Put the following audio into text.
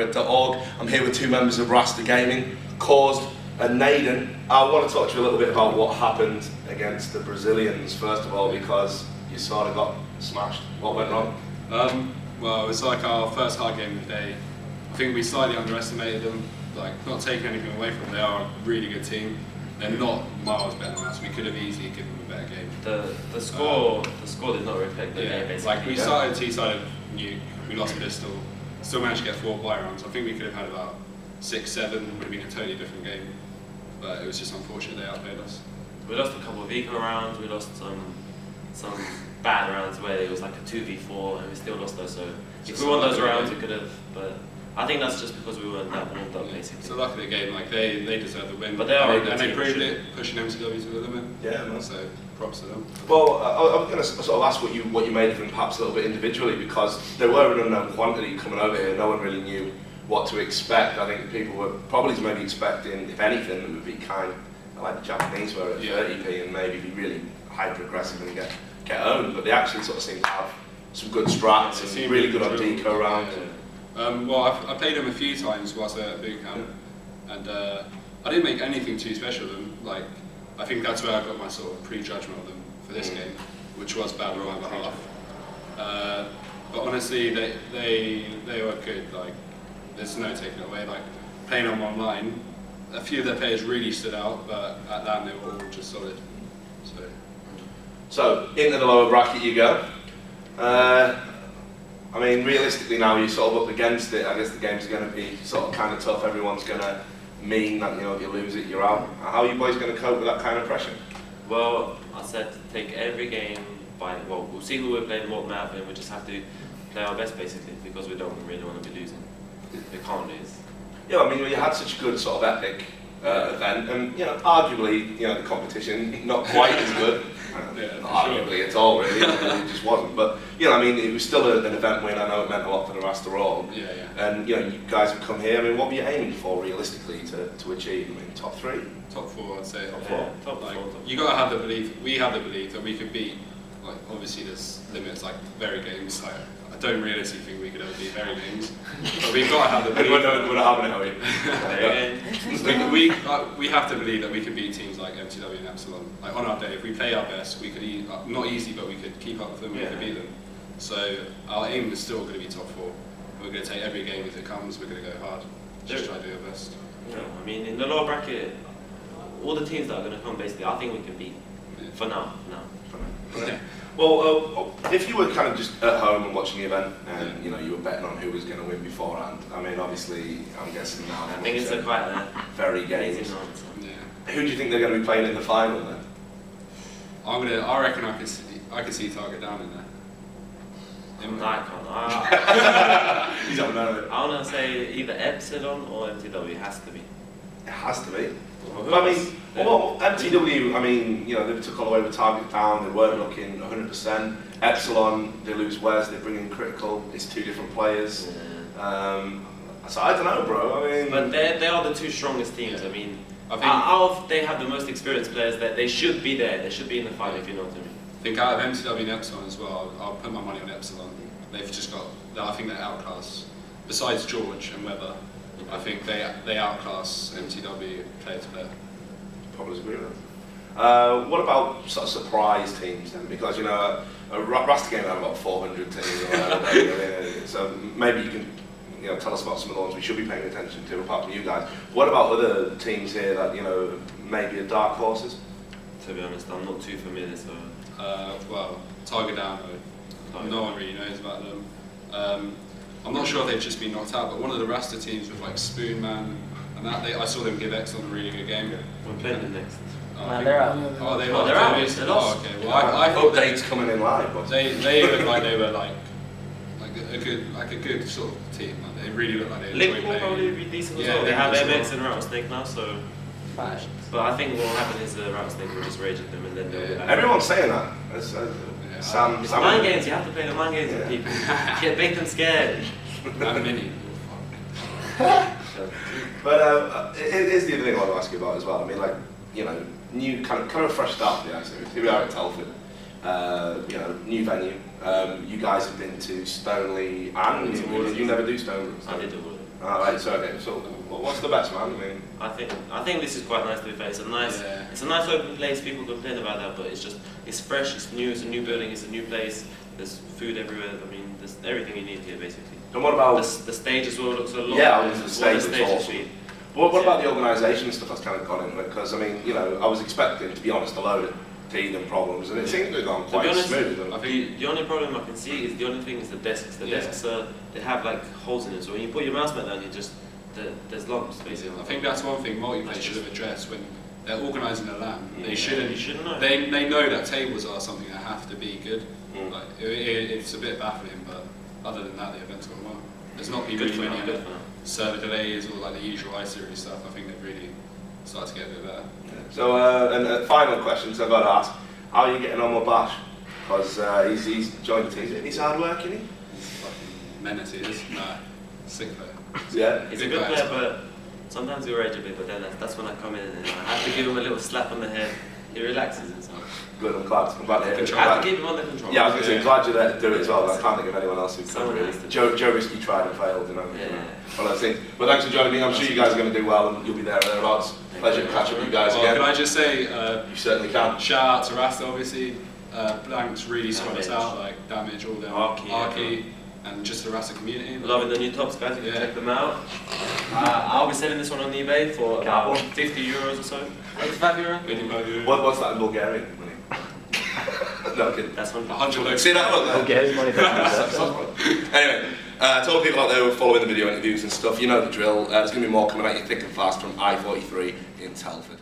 i43.org. I'm here with two members of Rasta Gaming, Cauzed and Nayden. I want to talk to you a little bit about what happened against the Brazilians, first of all, because you sort of got smashed. What went wrong? Well, it was like our first hard game of the day. I think we slightly underestimated them, like not taking anything away from them. They are a really good team. They're not miles better than us. We could have easily given them a better game. The score did not reflect the game, basically. Like we started T-side of Nuke, we lost pistol, still managed to get 4 buy rounds. I think we could have had about 6, 7, would have been a totally different game. But it was just unfortunate they outplayed us. We lost a couple of eco rounds, we lost some bad rounds where it was like a 2v4 and we still lost those, so if we won those rounds we could have, but I think that's just because we weren't that warmed up, basically. So lucky the game, like they deserve the win. But they are and they proved it, pushing MTW to the limit. Yeah, man. So props to them. Well, I was going to sort of ask what you made of them perhaps a little bit individually, because they were an unknown quantity coming over here. No one really knew what to expect. I think people were probably maybe expecting, if anything, it would be kind of like the Japanese were at 30p and maybe be really hyper aggressive and get owned. But they actually sort of seem to have some good strats and really good on deco round. Well, I played them a few times whilst they're at boot camp, and I didn't make anything too special of them. Like, I think that's where I got my sort of prejudgment of them for this game, which was bad on my behalf. But honestly, they were good. Like, there's no taking it away. Like, playing them online, a few of their players really stood out, but at that they were all just solid. So into the lower bracket you go. I mean, realistically now you're sort of up against it. I guess the games are going to be sort of kind of tough. Everyone's going to mean that, you know, if you lose it, you're out. How are you boys going to cope with that kind of pressure? Well, I said to take every game we'll see who we're playing, what map, and we just have to play our best, basically, because we don't really want to be losing. We can't lose. Yeah, I mean, you had such a good sort of epic event, and, you know, arguably, you know, the competition not quite as good. Not arguably at all, really. It just wasn't. But, you know, I mean, it was still an event win. I know it meant a lot for the Rasta all. And, you know, you guys have come here. I mean, what were you aiming for realistically to achieve? I mean, top 3? Top 4, I'd say. Top 4. Top 4. You gotta have the belief. We have the belief that we could beat. Like, obviously, there's limits. Like very games. Like, I don't realistically think we could ever beat very games. But we've got to have the belief. We're not having it, we have to believe that we can beat teams like MTW and Epsilon. Like on our day, if we play our best, we could not easy, but we could keep up with them. We could beat them. So our aim is still going to be top 4. We're going to take every game as it comes. We're going to go hard. Just try to do our best. Yeah, I mean, in the lower bracket, all the teams that are going to come, basically, I think we can beat. For now. Yeah. Well, if you were kind of just at home and watching the event, and you know you were betting on who was going to win beforehand, I mean, obviously, I'm guessing now. I think it's quite a very games. Yeah. Who do you think they're going to be playing in the final then? I reckon I could see Target down in there. You don't know. I want to say either Epsilon or MTW. It has to be. It has to be. But I mean, MTW, I mean, you know, they took all the way with Target down, they weren't looking 100%. Epsilon, they lose Wes, they bring in Critical, it's 2 different players. So I don't know, bro, I mean... But they are the 2 strongest teams, I mean, they have the most experienced players, that they should be there, they should be in the fight, if you know what I mean. I think out of MTW and Epsilon as well, I'll put my money on Epsilon. They've just got, I think they're outclassed. Besides George and Weber, I think they outclass MTW player to player. Probably agree with that. What about sort of surprise teams then? Because, you know, a Rasta game had about 400 teams or whatever, so maybe you can, you know, tell us about some of the ones we should be paying attention to apart from you guys. What about other teams here that, you know, maybe are dark horses? To be honest, I'm not too familiar, so... Well, Target down, no one really knows about them. I'm not sure if they've just been knocked out, but one of the Rasta teams with like Spoonman and that, I saw them give Exxon a really good game. We're playing them next. They're out. Oh, they're out. They're lost. Okay. Well, I thought updates coming in live. They looked like they were like a good sort of team. Like, they really look like they enjoy playing. Will probably be decent as well. They have MX and Rattlesnake now, so. But I think what will happen is the Rattlesnake will just rage at them and then they'll be like, everyone's saying that. It's mind games, you have to play the mind games with people. Make them scared. I'm mini. But here's the other thing I want to ask you about as well. I mean, like, you know, new kind of a fresh start for the series. Here we are at Telford. You know, new venue. You guys have been to Stoneleigh and you never do Stoneleigh. I did do it. Alright, so okay, so what's the best, man? I mean, I think this is quite nice to be fair. It's a nice, it's a nice open place. People complain about that, but it's fresh, it's new, it's a new building, it's a new place. There's food everywhere. I mean, there's everything you need here basically. and what about The stage as well looks a lot. Yeah, better the than stage what is awesome. should be. what about the organisation stuff that's kind of gone into it? Because I mean, you know, I was expecting, to be honest, a load of teething problems, and it seems to have gone To be quite honest, smooth. And I think the only problem I can see is the only thing is the desks. The desks they have like holes in them, so when you put your mouse mat down, there's lumps basically. I think that's one thing multiplayer should have addressed when they're organising a LAN. They shouldn't. You shouldn't know. They know that tables are something that have to be good. Mm. Like it's a bit baffling, but other than that, the event's gone well. There's not been Good really for many now, good for now. server delays or like the usual i43 stuff. I think they've really started to get a bit better. So, and final questions I've got to ask: how are you getting on with Bash? Because he's joined the team. He's hard working, isn't He's fucking menace, he is. Nah, sick player. he? Yeah. He's a good player, but sometimes he'll rage a bit. But then that's when I come in and I have to give him a little slap on the head. He relaxes and so. Good. I'm glad to hear it. Control. I have to keep him under control. Yeah, I was going to say, glad you're there to do it as well. I can't think of anyone else who could Someone really. has to. Joe Risky tried and failed, you know. Yeah. Well, that's it. But thanks for joining me. I'm sure you guys are going to do well and you'll be there or thereabouts. Pleasure to catch up with you guys Well, again. can I just say, You certainly can. shout out to Rasta, obviously. Blanks really sorted us Damage. out, like Damage, all them, Arky, and just the Rasta community. Loving the new tops, guys. You can Yeah. check them out. I'll be selling this one on eBay for about 50 euros or so. 85 euros. What's that in Bulgarian money? No, I'm kidding. That's 100. 100 See that look there? Okay, money back. Anyway, to all the people out there who are following the video interviews and stuff, you know the drill. There's going to be more coming at you thick and fast from i43 in Telford.